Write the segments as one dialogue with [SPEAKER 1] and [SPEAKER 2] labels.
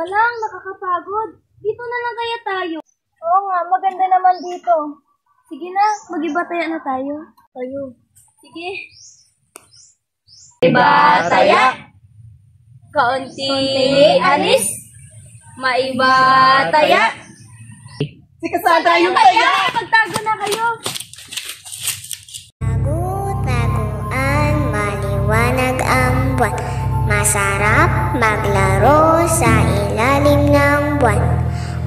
[SPEAKER 1] Teka lang, nakakapagod. Dito na lang kaya tayo. Oo nga, maganda naman dito. Sige na, mag-iba taya na tayo. Sige.
[SPEAKER 2] Iba taya, kaunti alis, maiba taya.
[SPEAKER 3] Si Cassandra yung taya!
[SPEAKER 1] Magtago na kayo.
[SPEAKER 4] Tagu-taguan, maliwanag ang buwan. Masarap maglaro sa ilalim ng buwan.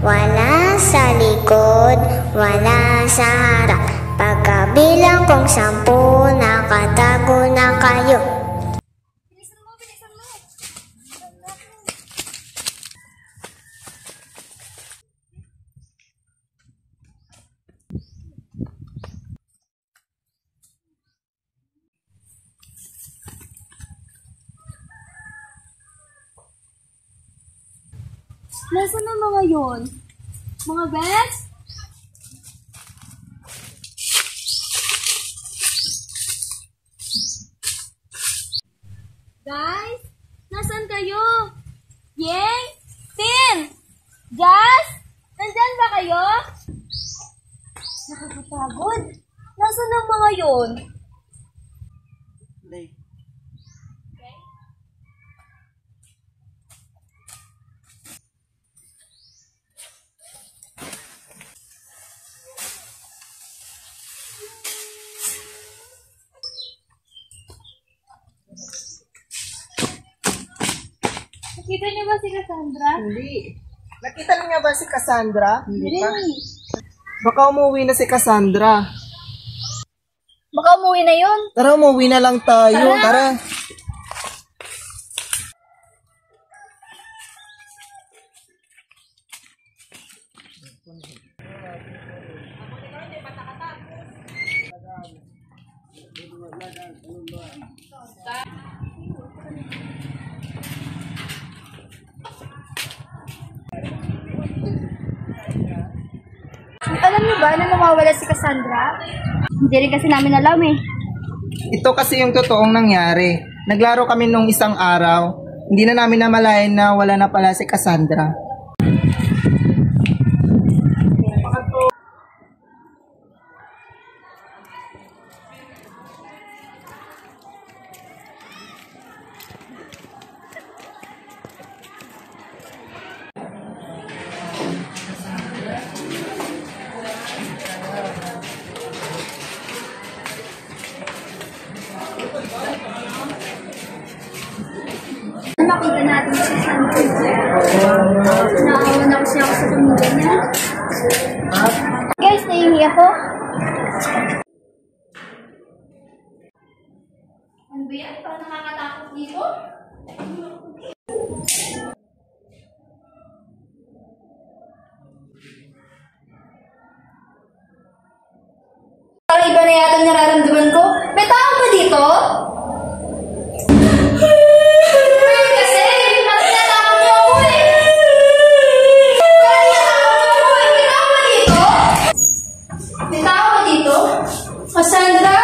[SPEAKER 4] Wala sa likod, wala sa harap. Pagkabilang kong 10, nakatago na kayo.
[SPEAKER 1] Bilisan mo. Nasaan ang mga yun? Mga best? Guys, nasaan kayo? Yeng? Tin? Jazz? Nandyan ba kayo? Nakakapagod. Nasaan ang mga yun? Nakita niyo ba si Cassandra?
[SPEAKER 3] Hindi. Nakita niyo ba si Cassandra?
[SPEAKER 1] Hindi.
[SPEAKER 3] Baka umuwi na si Cassandra.
[SPEAKER 1] Baka umuwi na yun.
[SPEAKER 3] Tara, umuwi na lang tayo. Tara.
[SPEAKER 1] Alam niyo ba na nawawala si Cassandra? Hindi rin kasi namin alam eh.
[SPEAKER 3] Ito kasi yung totoong nangyari. Naglaro kami nung isang araw. Hindi na namin namalayan na wala na pala si Cassandra.
[SPEAKER 1] Nakita natin si Cassandra. Naawa na kasi ako sa pamilya niya. Guys, nahingi ako. Ano ba yan? Parang nakakatakot dito? Parang iba na yata nararamdaman ko. May tao ba dito? Kasi, parang natakot niyo ako eh. May tao ba dito? Cassandra,